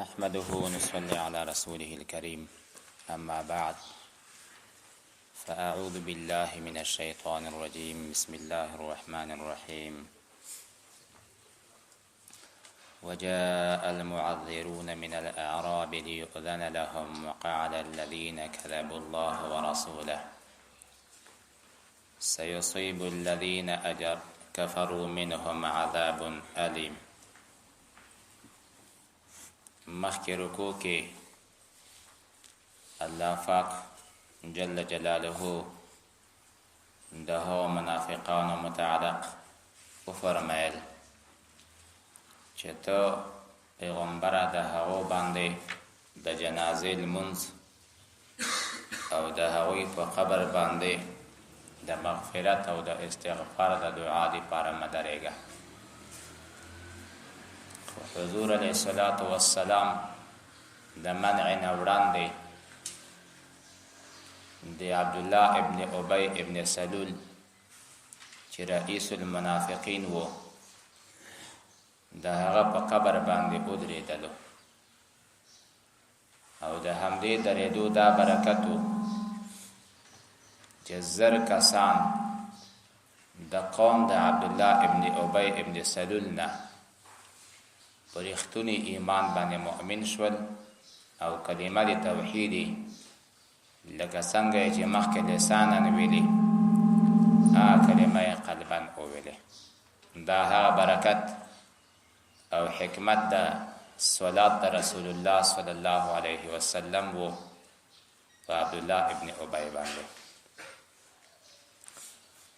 نحمده ونصلي على رسوله الكريم أما بعد فأعوذ بالله من الشيطان الرجيم بسم الله الرحمن الرحيم وجاء المعذرون من الأعراب ليؤذن لهم وقعد الذين كذبوا الله ورسوله سيصيب الذين كفروا منهم عذاب أليم. مخکې رکوع کې الله پاک جل جلاله د هغو منافقانو متعلق وفرمایل چې ته پیغمبره د هغو باندې د جنازې لمونځ او د هغوی په قبر باندې د مغفرت او د استغفار د دعا دپاره مه درېږه. حضور علیه الصلاة والسلام د منع نه وړاندې د عبدالله ابن ابی ابن سلول چې رئیس المنافقین و د هغه په قبر باندې ودرېدلو او د همدې درېدو دا برکت و چې زر کسان د قوم د عبدالله ابن ابی ابن سلول نه پر اختونی ایمان باندې مؤمن شول او کلمه د توحیدی لکه څنګه چې مخکې لسانا ویلي کلمه قلبا ویلي. دا هغه برکت او حکمت د صلات د رسول الله صلی الله علیه وسلم و په عبدالله ابن ابی باندې.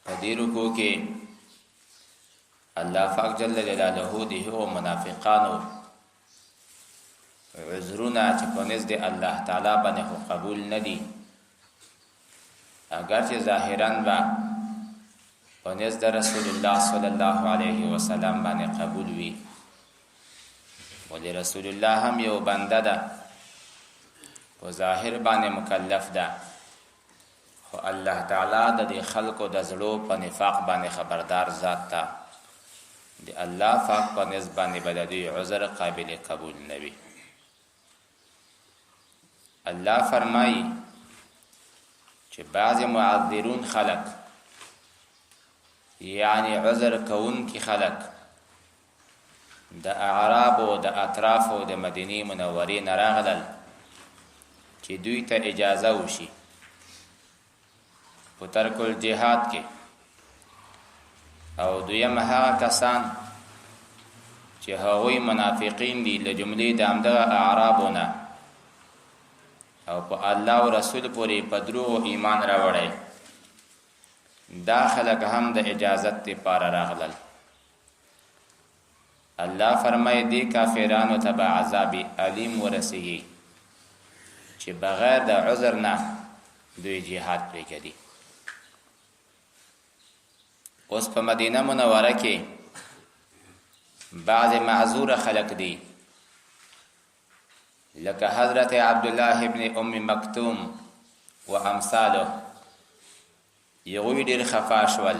په دې رکوع کې الله پاک جل جلاله د هغو منافقانو عذرونه چې په نزد الله تعالی باندې خو قبول نه دي، اگر چې ظاهرا به په نزد رسول الله صلی الله علیه وسلم باندې قبول وي، ولې رسول الله هم یو بنده ده په ظاهر باندې مکلف ده، خو الله تعالی د دې خلقو د زړو په نفاق باندې خبردار ذات ته د الله پاک په نسبت باندې بددي عذر قابل قبول نوي. الله فرمایي چې بعض معذرون خلق یعنی عذر کون کی خلق د اعراب او د اطراف او د مدینه منورې نه راغلل چې دوی ته اجازه وشي په ترک الجهاد کې، او دویم هغه کسان چې هغوی منافقین دي له جملې د همدغه اعرابونه او په الله او رسول پورې په دروغو ایمان راوړی، دا خلک هم د اجازت لپاره راغلل. الله فرمایي دې کافرانو ته به عذاب علیم ورسیږي چې بغیر د عذر نه دوی جهاد پرېږدي. اوس په مدینه منوره کې بعض معذور خلق دي لکه حضرت عبدالله ابن ام مکتوم و امثاله، یغوی ډیر خفا شول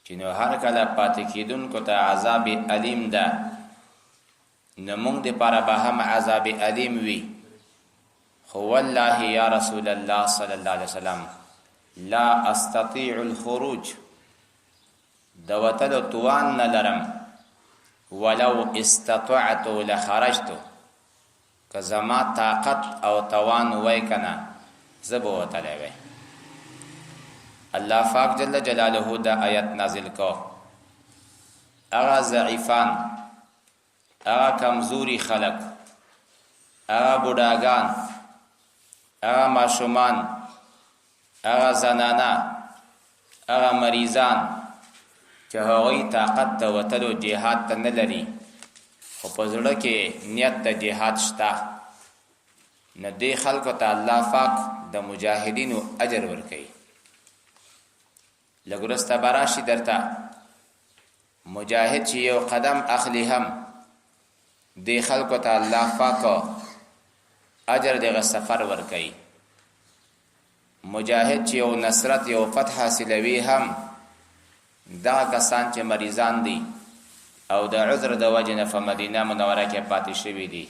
چې نو هر کله پاتې کېدونکو ته عذاب علیم ده، نو موږ دپاره به هم عذاب علیم وي، خو والله یا رسول الله صلی الله علیه وسلم لا استطيع الخروج، د وتلو توان نه لرم، ولو استطعت لخرجت، که زما طاقت او توان وای کنه زه به وتلی وی. الله پاک جل جلاله دا آیت نازل کو هغه ضعیفان، هغه کمزوري خلق، هغه بوډاګان، هغه ماشومان، هغه زنانه، هغه مریضان چې هغوی طاقت د وتلو جهاد ته نه لري خو په زړه کې نیت د جهاد شته، نو دې خلکو ته الله پاک د مجاهدینو اجر ورکوي. لږ وروسته به راشي درته مجاهد چې یو قدم اخلي هم دې خلکو ته الله پاک اجر دغه سفر ورکوي. مجاهد چې یو نصرت یو فتح حاصلوي هم دا کسان چې مریضان دي او د عذر د وجه نه په مدینه منوره کې پاتې شوي دي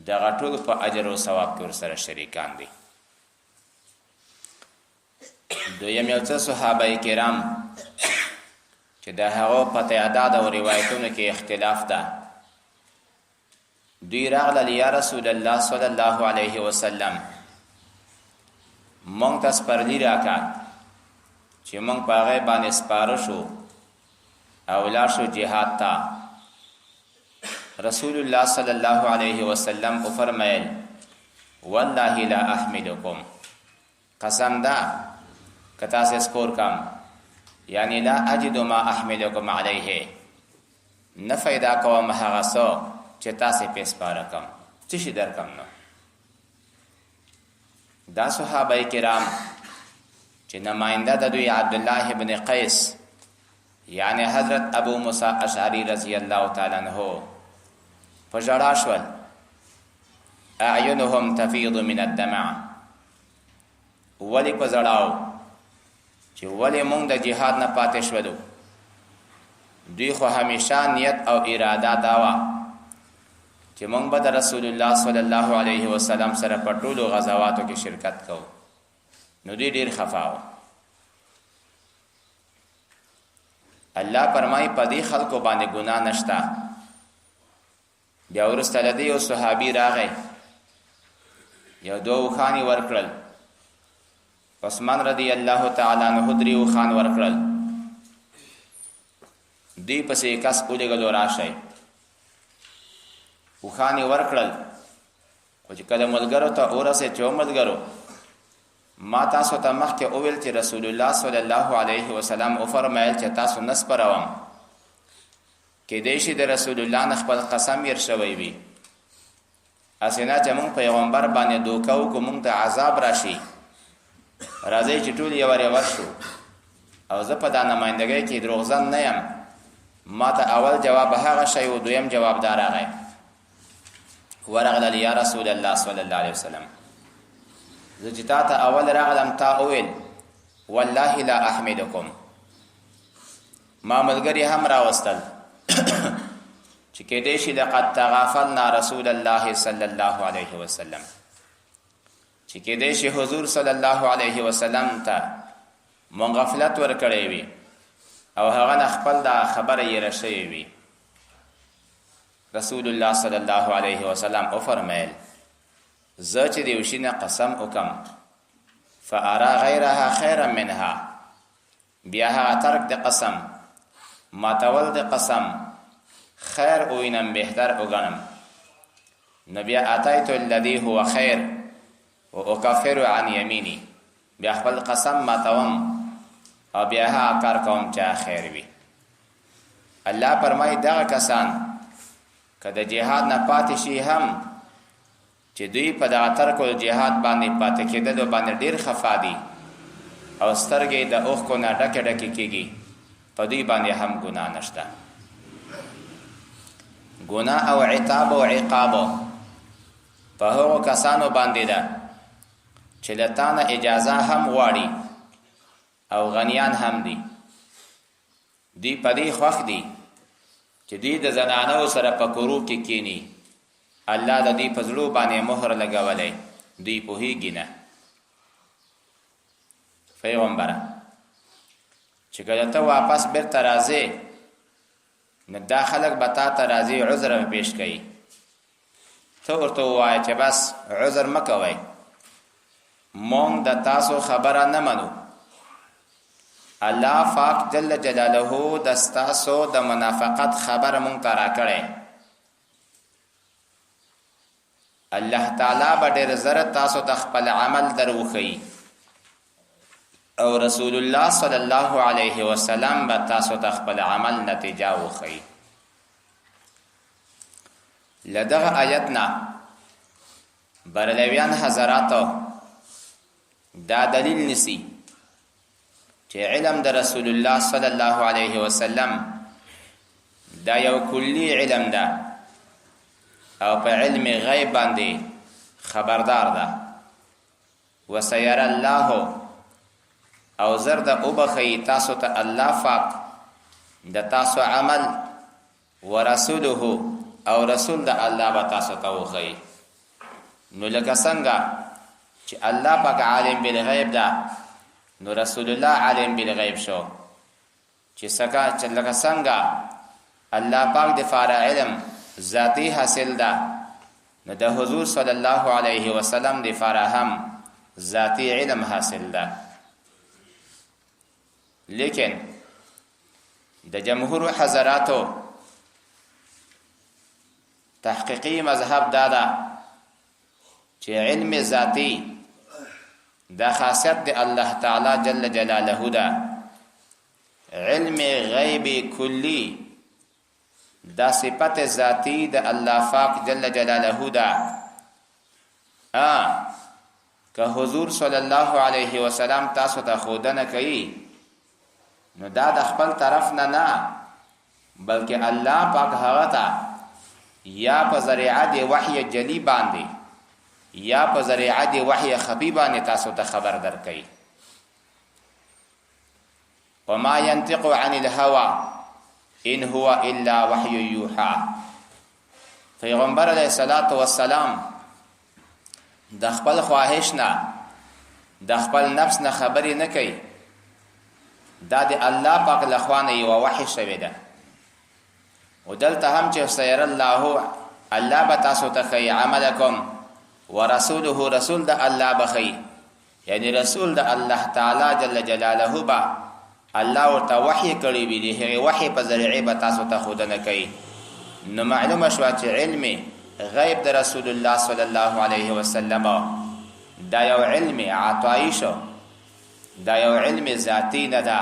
دغه ټول په اجر او ثواب کې ورسره شریکان دي. دویم یو څه صحابه کرام چې د هغو په تعداد او روایتونو کې اختلاف ده، دوی راغلل یا رسول الله صلی الله علیه وسلم مونږ ته سپرلی راکړه چې مونږ په هغې باندې سپاره شو او لاړ شو جهاد ته. رسول الله صلی الله علیه وسلم وفرمایل والله لا احملکم، قسم ده که تاسې سپور کم یعنی لا اجد ما احملکم علیه، نه پیدا کوم هغه څه چې تاسې پې سپاره کم، څه شي در کم نو. دا صحابه کرام چې نماینده د دوی عبدالله ابن قیس یعنی حضرت ابو موسی اشعری رضی الله تعالی عنہ په ژړا شول، اعینهم تفیض من الدمع، ولی په ژړاو چې ولی مونږ د جهاد نه پاتې شولو. دوی خو همیشه نیت او اراده دا وه چې مونږ به د رسول الله صلی الله علیه وسلم سره په ټولو غزواتو کې شرکت کوو. نو دوی ډیر خفا وو. الله فرمایي په دې خلکو باندې ګناه نشته. بیا وروسته له دې یو صحابي راغی، یو دوه اوښانې ورکړل. عثمان رضی الله تعالی عنہ درې اوښان ورکړل. دوی پسې کس ولېږلو راشئ، اوښانې ورکړل. خو چې کله ملګرو ته ورسېد چې ملګرو ما تاسو ته مخکې وویل چې رسول الله صلی الله علیه وسلم وفرمایل چې تاسو نه سپروم، کیدای شي د رسول الله نه خپل قسم هېر شوی وي، هسې نه چې موږ پیغمبر باندې دوکه وکړو موږ ته عذاب راشي، راځئ چې ټول یو ور شو. او زه په دا نمایندګۍ کې دروغجن نه یم، ما ته اول جواب هغه شی و، دویم جواب دا راغی ورغلل یا رسول الله صلی الله علیه وسلم زه چې تا ته اول راغلم تا وویل والله لا احمدکم، ما ملګري هم راوستل چې کیدای شي لقد تغافلنا رسول الله صلی الله علیه وسلم، چې کیدای شي حضور صلی الله علیه وسلم ته مونږ غفلت ورکړی وي او هغه نه خپل دا خبره یېره شوې وي. رسول الله صلی الله علیه وسلم وفرمیل زه چې د یو شي نه قسم وکم فارا غیرها خیرا منها، بیا هغه ترک د قسم ماتول د قسم خیر ووینم بهتر وګڼم، نو بیا اتیت الذي هو خیر و اکفر عن یمینی، بیا خپل قسم ماتوم او بیا هغه کار کوم چې خیر وي. الله فرمایي دغه کسان که د جهاد نه پاتې شي هم چې دوی په دغه ترکو جهاد باندې پاتې کېدلو باندې ډېر خفا دي او سترګې د اوښکو نه ډکې ډکې کېږي، په دوی باندې هم ګناه نشته. ګناه او عتاب او عقاب په هغو کسانو باندې ده چې له تا نه اجازه هم غواړي او غنیان هم دي. دوی په دې خوښ دي چې دوی د زنانو سره په کورو کې کینی، الله د دوی په زړو باندې مهر لګولی، دوی پوهیږي نه. پیغمبره چې کله ته واپس بیرته راځې نو دا خلک به تا ته راځي عذر به پیش کوي، ته ورته ووایه چې بس عذر مه کوئ، مونږ د تاسو خبره نه منو، الله پاک جل جلاله د ستاسو د منافقت خبر مونږ ته راکړی، الله تعالی به ډېر زر تاسو ته خپل عمل در وښیي او رسول الله صلی الله علیه وسلم به تاسو ته خپل عمل نتیجه وښیي. له دغه آیت نه بریلویان حضراتو دا دلیل نیسي چې علم د رسول الله صلی الله علیه وسلم دا یو کلی علم ده او په علم غیب باندې خبردار ده. وسیر الله او زر د وبخی تاسو ته الله پاک د تاسو عمل ورسوله او رسول د الله به تاسو ته وښیي. نو لکه څنګه چې الله پاک عالم بالغیب ده، نو رسول الله عالم بالغیب شو. چې لکه څنګه الله پاک د فاره علم ذاتی حاصل ده، نو د حضور صلی الله علیه وسلم د فاره هم ذاتی علم حاصل ده. لیکن د جمهور حضراتو تحقیقی مذهب دادا چې علم ذاتی دا خاصیت د الله تعالی جل جلاله ده. علم غیب کلی دا صفت ذاتی د الله پاک جل جلاله ده. که حضور صلی الله علیه وسلم تاسو ته خودنه کوي، نو دا د خپل طرف نه بلکې الله پاک هغه ته یا په ذریعه د وحی جلی باندې یا په ذریعه د وحی خفی باندې تاسو ته خبر درکړي. وما ينطق عن الهوى ان هو الا وحی یوحى. پیغمبر علیه الصلاۃ والسلام د خپل خواهش نه د خپل نفس نه خبرې نه کوي، دا د الله پاک لخوانه یو وحی شوی ده. ودلته هم چې سیر الله به تاسو ته کوي عملکم ورسوله، رسول د الله بخي، یعنی رسول د الله تعالی جل جلاله با الله ورته وحی کړی وي، د هغې وحی په ذریعه به تاسو ته ښودنه کوي. نو معلومه شوه چې علم غیب د رسول الله صلی الله علیه وسلم دا یو علم عطایی شو، دا یو علم ذاتی نه ده،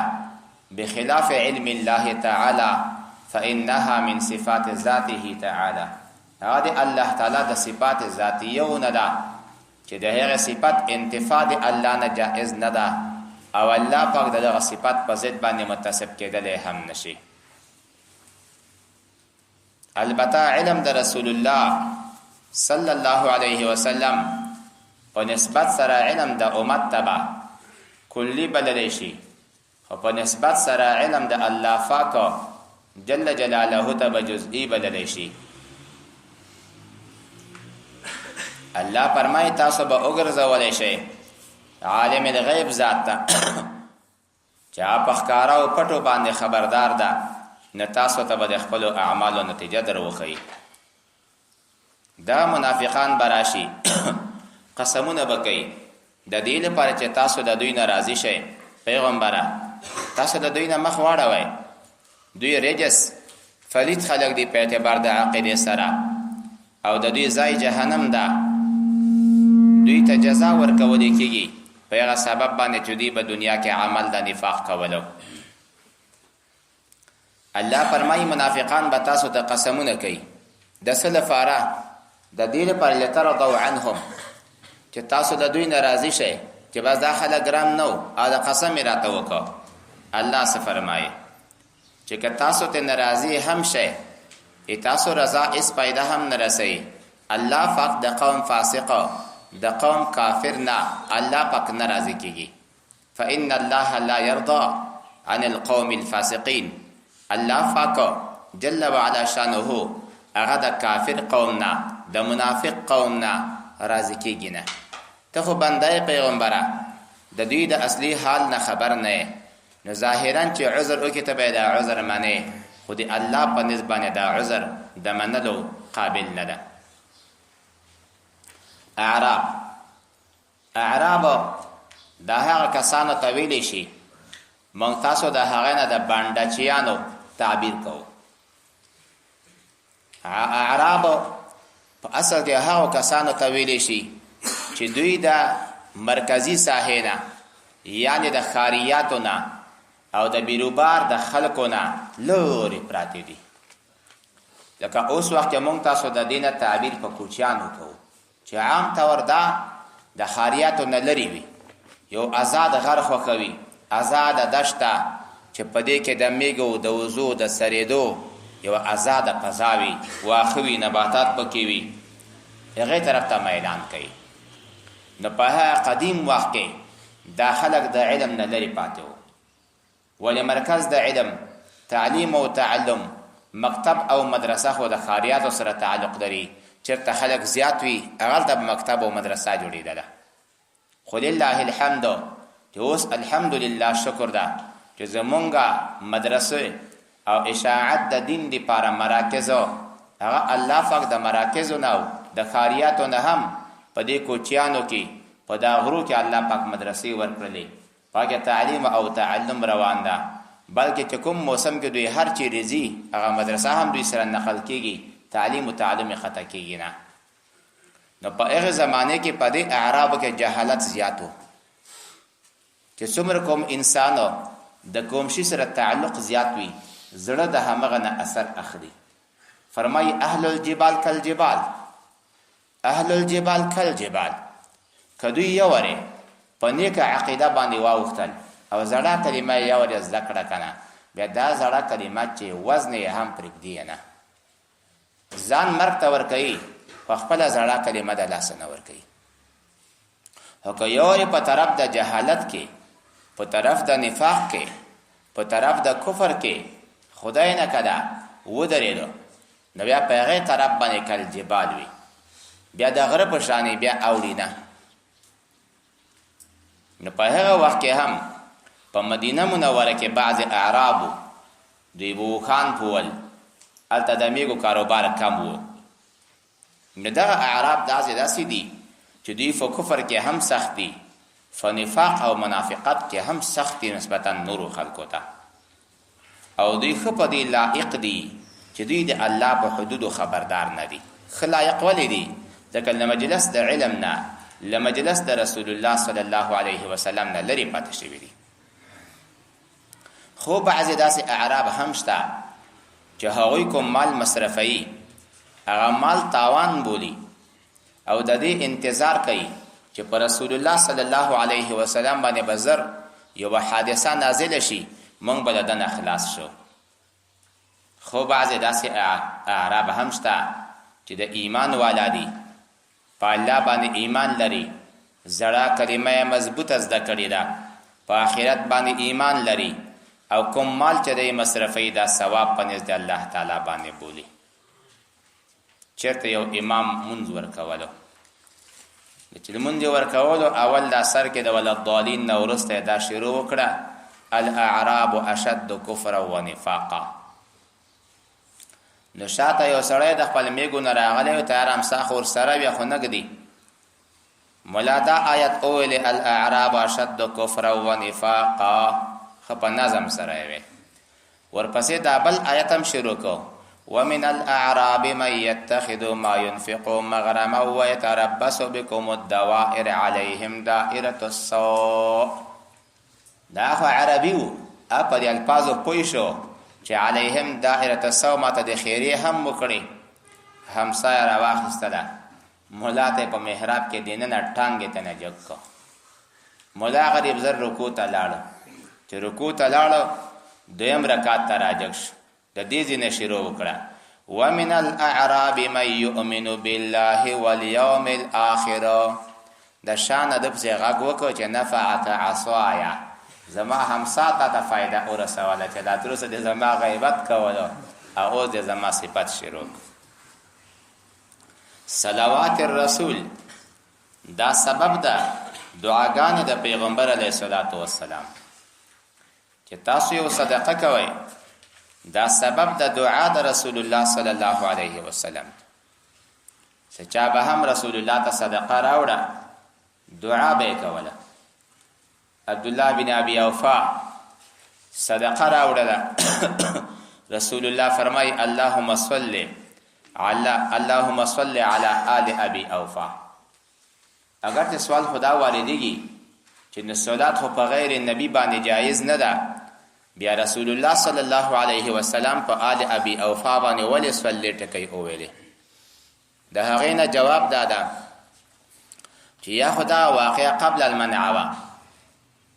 بخلاف علم الله تعالی فإنها من صفات ذاته تعالی. هغه د الله تعالی د صفات ذاتیه نه ده چې د هغې صفت انتفاع د الله نه جائز نه ده، او الله پاک دغه صفت په ضد باندې متصف کېدلی هم نشي. البته علم د رسول الله صلی الله علیه وسلم په نسبت سره علم د امت ته کلی بللی شي، خو په نسبت سره علم د الله پاک جل جلاله ته به جزئی بللی شي. الله فرمایي تاسو به وګرځولی شئ عالم الغیب ذات ته چې په ښکاره او پټو باندې خبردار ده، نه تاسو ته به د خپلو اعمالو نتیجه در وښیي. دا منافقان به راشي قسمونه به کوي د دې لپاره چې تاسو د دوی نه راضي شئ. پیغمبره تاسو د دوی نه مخ واړوئ، دوی رجس فلید خلق دی په اعتبار د عقیدې سره، او د دوی ځای جهنم ده، دوی ته جزا ورکولی کېږي په هغه سبب باندې چې دوی په دنیا کې عمل د نفاق کولو. الله فرمایي منافقان به تاسو ته قسمونه کوي د څه لپاره؟ د دې لپاره لترضوا عنهم چې تاسو د دوی نه راضي شئ چې بس دا خلک ګران نه وو او د قسم یې راته وکړو. الله څه فرمایي چې که تاسو ته ناراضي هم شئ، تاسو رضا اس پیدا هم نه رسوي. الله پاک د قوم فاسقه د قوم کافر نه الله پاک ناراضي کیږي. فإن الله لا يرضى عن القوم الفاسقين. الله پاک جل وعلا شانه هغه د کافر قوم نه د منافق قوم نه راضي کیږي نه. ته خو بندای پیغمبره د دوی د اصلي حال نه خبر نه، نو ظاهرا چې عذر وکړي ته به دا عذر منې، خو د الله په نسبت باندې دا عذر د منلو قابل نه ده. اعراب دا هغه کسانو ته ویلی شي، موږ تاسو د هغې نه د بانډچیانو تعبیر کوو. اعراب په اصل کې هغه کسانو ته ویلی شي چې دوی د مرکزی ساحې نه، یعنی د ښاریاتو نه او د بیروبار د خلکو نه لورې پراته دي. لکه اوس وخت کې موږ تاسو د دې نه تعبیر په کوچیانو کوو چې عام طور دا د ښاریاتو نه لرې وي، یو آزاد غر خوښوي، آزاده دشته چې په دې کې د میږو د وزو د سریدو یو آزاده فضا وي، واښه وي، نباتات پکې وي، هغې طرف ته میلان کوي. نو په هغه قدیم وخت کې دا خلک د علم نه لرې پاتې وو، ولې مرکز د علم تعلیم او تعلم مکتب او مدرسه خو د ښاریاتو سره تعلق لري، چېرته خلک زیات وي هغلته مکتب او مدرسه جوړېدله. خو لله الحمد چې اوس الحمدلله شکر ده چې زمونږ مدرسې او اشاعت د دین دپاره مراکزو هغه الله پاک د مراکزو نه او د ښاریاتو نه هم په دې کوچیانو کې په دا غرو کې الله پاک مدرسې ورکړلې، پاکه تعلیم او تعلم روان ده. بلکې چې کوم موسم کې دوی هر چیرې ځي هغه مدرسه هم دوی سره نقل کېږي، تعلیم و تعلم یې قطع کېږي نه. نو په هغه زمانه کې په دې اعرابو کې جهالت زیات و چې څومره کوم انسانو د کوم شي سره تعلق زیات وي زړه د همغه نه اثر اخلي. فرمایي اهل الجبال کالجبال، اهل الجبال کالجبال. که دوی یوارې په نیکه عقیده باندې واوښتل او زړه کلمه یوارې زده کړه که نه، بیا دا زړه کلمه چې وزن یې هم پرېږدي نه، ځان مرګ ته ورکوي، په خپله زړه کلمه د لاسه نه ورکوي. خو که یوارې په طرف د جهالت کې، په طرف د نفاق کې، په طرف د کفر کې خدای نه کده ودرېدو، نو بیا په هغې طرف باندې کالجبال وي، بیا د غره په شانې بیا اوړي نه. نو په هغه وخت کې هم په مدینه منوره کې بعض اعرابو دوی بوخان پول، هلته د میږو کاروبار کم و. نو دغه اعراب داسې دي چې دوی په کفر کې هم سخت دي، په نفاق او منافقت کې هم سخت دي نسبتا نورو خلکو ته، او دوی ښه په دې لایق دي چې دوی د الله په حدودو خبردار نه دي. ښه لایق ولې دي؟ ځکه له مجلس د علم نه، له مجلس د رسول الله صلی الله علیه وسلم نه لرې پاتې شوي دي. خو بعضې داسې اعراب هم شته چې هغوی کوم مال مصرفوي هغه مال تاوان بولي او د دې انتظار کوي چې په رسول الله صلی الله علیه وسلم باندې به زر یوه حادثه نازله شي موږ به د دنه خلاص شو. خو بعضې داسې اعراب هم شته چې د ایمان والا دي، په الله باندې ایمان لري، زړه کلمه یې مضبوطه زده کړې ده، په آخرت باندې ایمان لري، او کوم مال چې دی مصرفوي دا ثواب په نزد الله تعالی باندې بولي. چېرته یو امام منځ ورکولو، چې لمونځ یې ورکولو اول دا سر کې د ولضالین نه وروسته دا شروع وکړه الاعراب اشد کفرا و نفاقا. نو شاته یو سړی د خپل میږو نه راغلی و، تیار امساخ ورسره بیا خو نږدي ملا دا آیت اویلې الاعراب اشد کفرا و نفاقا، ښه په نظم سره یې ویل. ورپسې دا بل آیت هم شروع کو ومن الاعراب من يتخذ ما ينفق مغرما ويتربص بكم الدوائر عليهم دائرة السوء. دا خو عربي و، په دې الفاظو پوه شو چې علیهم دائرة السوء ماته د خیرې هم وکړي، همسایه راواخیستله، ملا ته په محراب کې دننه ټانګې ته نه جګ کو. ملا غریب زر رکوع ته لاړه، چې رکوع ته لاړه دویم رکعت ته راجګ شو، د دې ځینې شروع وکړه ومن الاعراب من یؤمن بالله والیوم الاخر. د شان ادب پسې غږ وکړو چې نفعت عصایا، زما همسا ته فایده ورسوله، چې لا تر اوسه د زما غیبت کولو او اوس د زما صفت شروع. صلوات الرسول دا سبب ده دعاګانې د پیغمبر علیه الصلاة والسلام، چې تاسو یو صدقه کوئ دا سبب د دعا د رسول الله صلی الله علیه وسلم. چې چا به هم رسول الله ته صدقه راوړه دعا به یې کوله. عبد الله بن ابي اوفا صدقه راوړله، رسول الله فرمای اللهم صل علی آل ابي اوفا. اگر ته سوال خدا واردېږي چې د صلات خو په غیر نبی باندې جایز نه ده، بیا رسول الله صلی الله علیه وسلم په آل ابي اوفا باندې ولې صلی ټکی وویلې؟ د هغې نه جواب داده چې یا خدا واقع قبل المنع وه،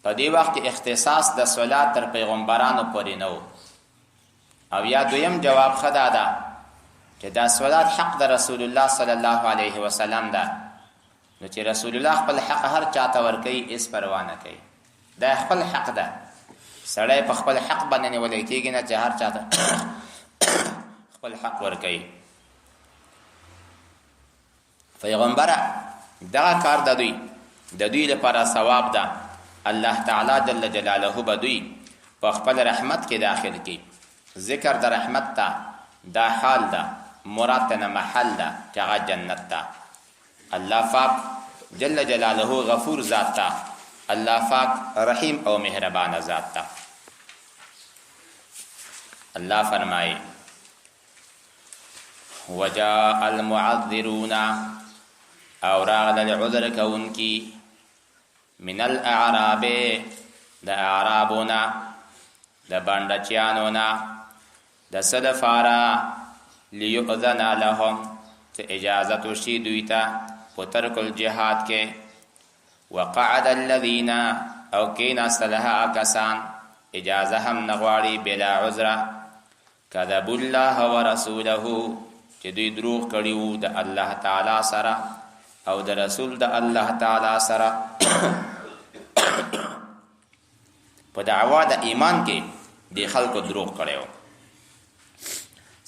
په دې وخت کې اختصاص د صلات تر پیغمبرانو پورې نه و، او یا دویم جواب ښه داده چې دا صلات حق د رسول الله صلی الله علیه وسلم ده، نو چې رسول الله خپل حق هر چاته ورکوي هېڅ پروا نه کوي، دا خپل حق ده. سړی په خپل حق باندې نیولی کېږي نه چې هر چاته خپل حق ورکوي. پیغمبره دغه کار د دوی لپاره ثواب ده. الله تعالی جل جلاله به دوی په خپل رحمت کې داخل کی. ذکر د رحمت ته دا حال ده، مراد نه محل ده چې هغه جنت ده. الله پاک جل جلاله غفور ذات ته، الله پاک رحیم او مهربان ذات ته. الله فرمایي وجاء المعذرون او راغل العذر کونکی من الاعراب د اعرابونا د بانډچیانونا د صدفارا لیؤذن لهم ته اجازت وشي دوی ته په ترک الجهاد کې. وقعد الذين او کینا صلحا کسان اجازه هم نغواړي بلا عذر کذب الله ورسوله چې دوی دروغ کړي د الله تعالی سره او د رسول د الله تعالی سره په دعوا د ایمان کې د خلکو دروغ کړي.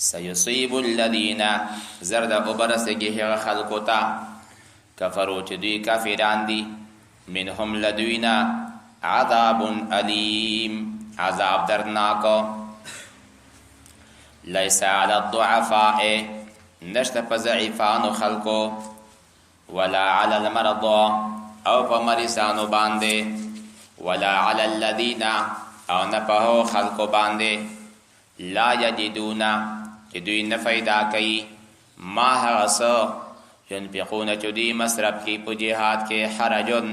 سيصيب الذين زرد وبرسګي هغه خلکو ته کفرو چې دوی کافران دي منهم لدوینا عذاب علیم عذاب درناک. لیس علی الضعفاء نشته په ضعیفانو خلکو ولا علی المرضى او په مریضانو باندې ولا علی الذین او نه په خلکو باندې لا یجدون چې دوی نه پیدا کوي ما هغه څه ينفقون چې دوی مصرف کوي په جهاد کې حرجن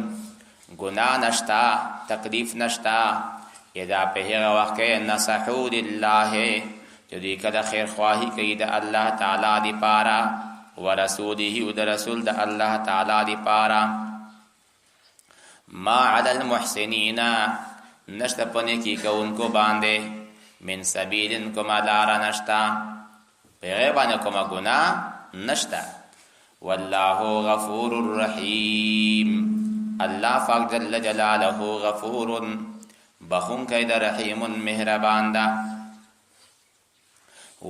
گناه نشتا تکلیف نشتا اذا په هغه وخت کې نصحوا لله چې دوی کله خیر خواهی کوي د الله تعالی دی پارا ورسوله او د رسول د الله تعالی دی پارا. ما علی المحسنین نشتا پنه کی کونکو باندې من سبیل کوما لار نشتا په باندې کوما گناه نشتا. والله غفور الرحیم الله پاک جل جلاله غفور بخون کید رحیم مهربان ده.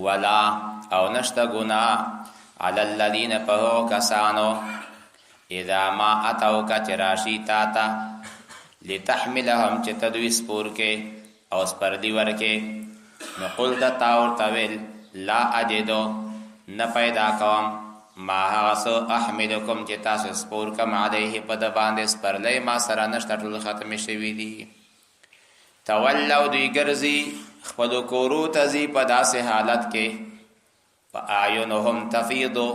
ولا او نشتا گناه علی الذین پهو کسانو اذا ما اتوک چراشی تاتا لتحملهم چه تدوی سپور کے او سپردی ورکے نقل دا تاور طویل لا اجدو نپیدا کوم ما هغسو احمدکم چه تاسو سپور کم علیه پد باندې سپرلی ما سره نشتا ټول ختم شوی دی. تولو دوی گرزی خپلو کورو تزی په داسې حالت کې فاعینهم تفیضو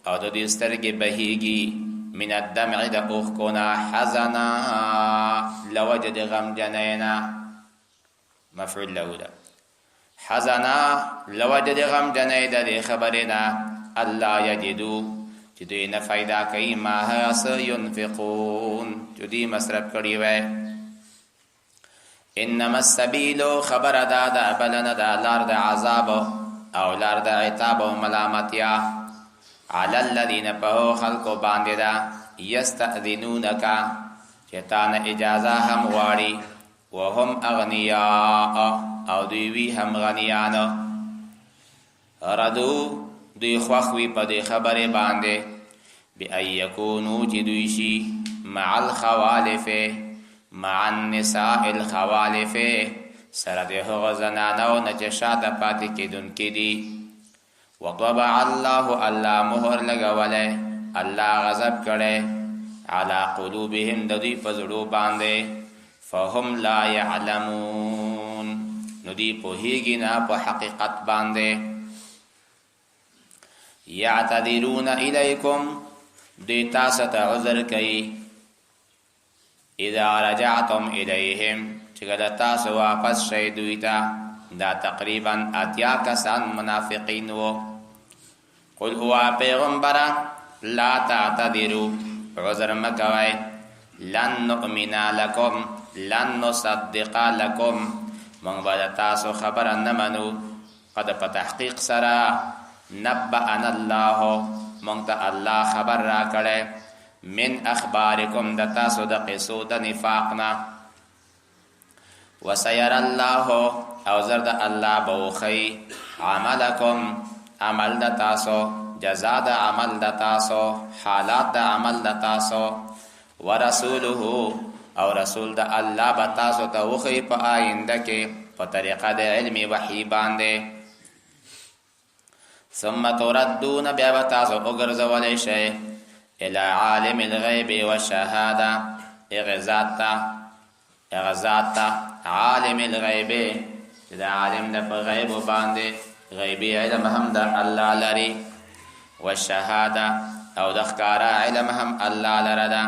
او د دې سترګې بهیږي من الدمع د اوښکو نه حزنا لوجد غمجنینا مفعول له ده حزنا لوجد غمجنی د دې خبرې نه الله یجدو چې دوی نه فایده کوي ما هغه ينفقون چې دوی مصرف کړي وای. انما السبیل خبر ادا د بلنه د لار د عذاب او لار د عتاب او ملامتیا علی الذین په خلقو باندې دا یستأذنونک چې تانه اجازه هم غواړي وهم اغنیاء او دوی وی هم غنیان ردو دوی خوخوی په دې خبره باندې بأن یکونو چې دوی شي مع الخوالف مع النساء الخوالف سره د هغو زنانو نه چې شاته پاتې کېدونکي دي. وطبع الله الله مهر لګولی الله غضب کړی علی قلوبهم د دوی په زړو باندې فهم لا یعلمون نو دوی پوهیږي نه په حقیقت باندې. یعتذرون الیکم دوی تاسو ته عذر کوي اذا رجعتم الیهم چې کله تاسو واپس شئ دوی ته. دا تقریبا 80 کسان منافقین وو. قل هو پیغمبره لا تعتذروا عذر مکوئ لن نؤمن لکم لن نصدق لکم من بعد تاسو خبر نمنو قد په تحقیق سره نبأنا الله من ته الله خبر را کړي من اخبارکم د تاسو د قصو د نفاقنا وسير الله او زرد الله بوخی عملکم عمل د تاسو، جزا د عمل د تاسو، حالات د عمل د تاسو. ورسوله او رسول د الله به تاسو ته وښیي په آینده کې په طریقه د علمي وحی باندې. ثم تردون بیا به تاسو وګرځولی شئ الى عالم الغیب والشهاده، اغه ذات ته عالم الغیب چې د عالم د په غیب باندې غیبی علم هم د الله لري، والشهاده او د ښکاره علم هم الله لره ده.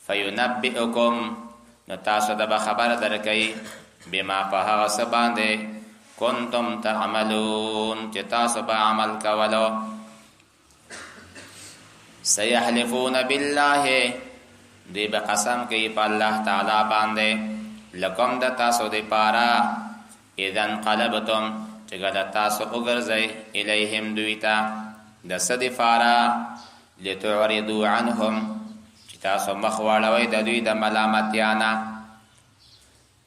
فینبئکم نو تاسو ته به خبر درکوي بما په هغه څه باندې کنتم تعملون چې تاسو به عمل کولو. سیحلفون بالله دوی به قسم کوي په الله تعالی باندې لکم د تاسو دپاره اذا انقلبتم چې کله تاسو وګرځئ الیهم دوی ته د څه دپاره لتعرضوا عنهم چې تاسو مخ واړوئ د دوی د ملامتیا نه.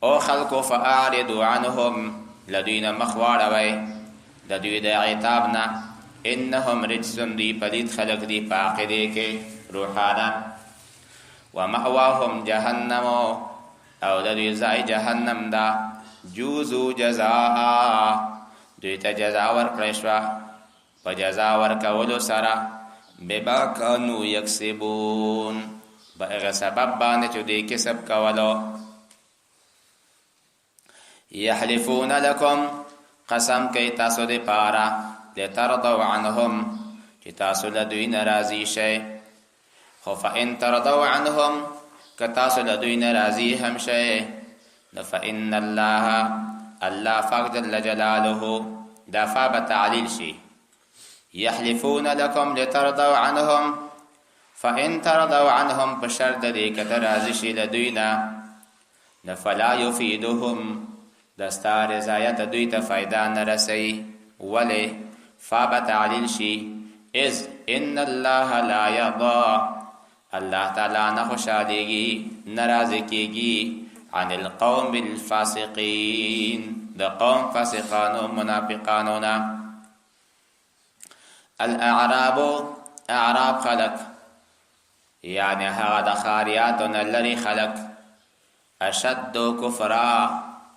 او خلکو فاعرضوا عنهم لدوی نه مخ واړوئ د دوی د عتاب نه. انهم رجسون دوی پلید خلق دی په عقیدې کې روحانا. ومأواهم جهنم او د دوی ځای جهنم ده. جوزو جزاء دوی ته جزا ورکړی شوه په جزا ورکولو سره بما کانو یکسبون په هغه سبب باندې چې دوی کسب کولو. یحلفون لکم قسم کوي تاسو دپاره لترضوا عنهم چې تاسو له دوی نه راضي شئ. خو فإن ترضوا عنهم که تاسو له دوی نه راضي هم شئ نو فإن الله پاک جل جلاله دا فا به تعلیل شي. یحلفون لکم لترضوا عنهم فإن ترضوا عنهم په شرط د دې که ته راضي شي له دوی نه نو فلا یفیدهم دستا رضایت دوی ته فایده نه رسوي. ولې فا به تعلیل شي اذ ان الله لا یرضا الله تعالی نه خوشحالیږي نه راضي کیږي عن القوم الفاسقین د قوم فاسقانو منافقانو نه. الاعراب اعراب خلق یعنی هغه د ښاریاتو نه لرې خلق اشد کفرا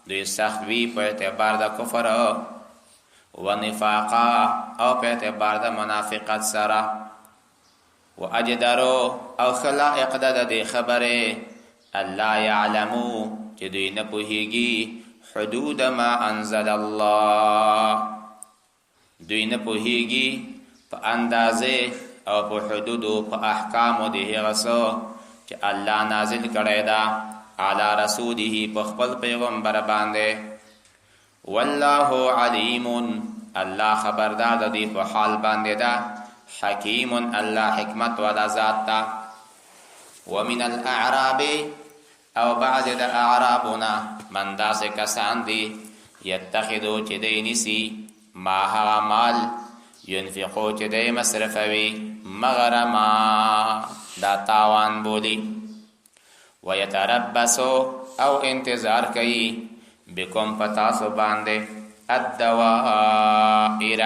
دوی سخت وي په اعتبار د کفر و نفاقا او په اعتبار د منافقت سره. و اجدرو او خلائق د دې خبره الله یعلمو چې دوی نه پوهیږي حدود ما انزل الله دوی نه پوهیږي په اندازې او په حدودو په احکامو د هغه څه چې الله نازل کړی ده علی رسوله په خپل پیغمبر باندې. والله علیم الله خبردار د دې په حال باندې ده. حکیم الله حکمت والا ذات ده. ومن الاعراب او بعض د اعرابنا من داسې کسان دي یتخذو چې دی نیسي ما هغه مال ينفقو چې دی مصرفوي مغرما دا تاوان بولی. ويتربصو او انتظار کوي بكم پتاسو باندې الدوائر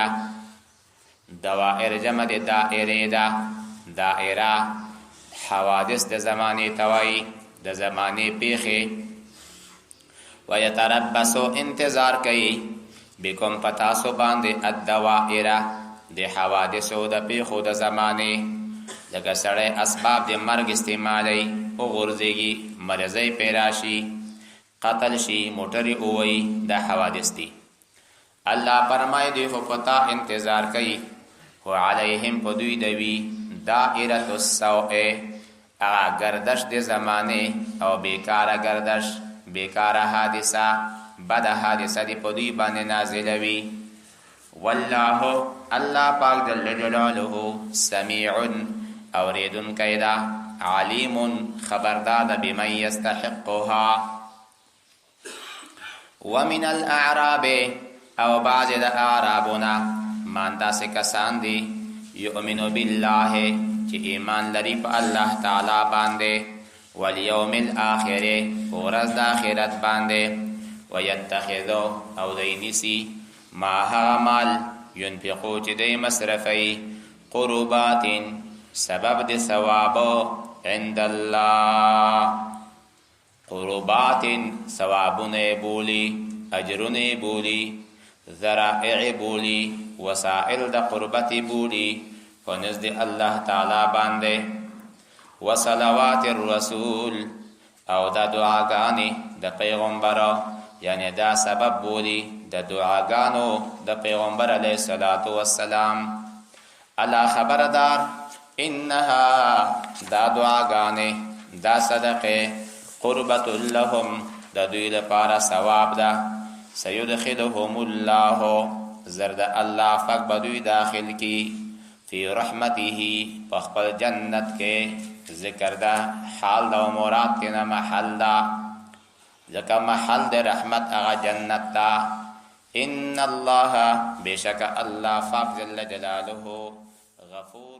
دوائر جمع د دائره ده. دائره حوادث د زمانه توي د زمانه پیخي. ويتربصو انتظار کوي بكم پتاسو باندې الدوائر د حوادثو د پیخو د زمانه لکه سړی اسباب د مرګ استعمالی او غرزیږي مرضی پیراشي قتل شي موټری اووي د حوادث دي. الله فرمای دی خو پتا انتظار کوي هو علیهم پدوی دوی دائره السوء اغا گردش د زمانه او بیکاره گردش بیکاره حادثه بد حادثه دی پدوی باندې نازلوي. والله الله پاک جل جلاله سمیع اوریدن کیدا علیم خبردار بمن یستحقها. ومن الاعراب او بعض د اعرابنا من داسې کسان دي یؤمنو بالله چې ایمان لري په الله تعالی باندې والیوم الاخر ورځ د آخرت باندې ويتخذو او دی نیسی ما هغه مال ينفقو چې دی مصرفی قربات سبب د ثواب عند الله قربات ثوابونه بولی اجرونه بولی ذرائع بولی وسائل د قربت بولی فنزد الله تعالی باندې وصلوات الرسول او دا دعاګانی د پیغمبر یعنی دا سبب بولی د دعاګانو د پیغمبر علیه الصلاۃ والسلام الا خبردار انها دا دعاګانی دا صدقه قربت لهم د دوی لپاره ثواب ده سيدخلهم الله زرد الله فق بدوی داخل کی فی رحمته پخپل جنت کې ذکر ده حال دا مراد تینا محل ده ځکه محل د رحمت هغه جنت ده ان الله بشک الله فاق جل جلاله غفور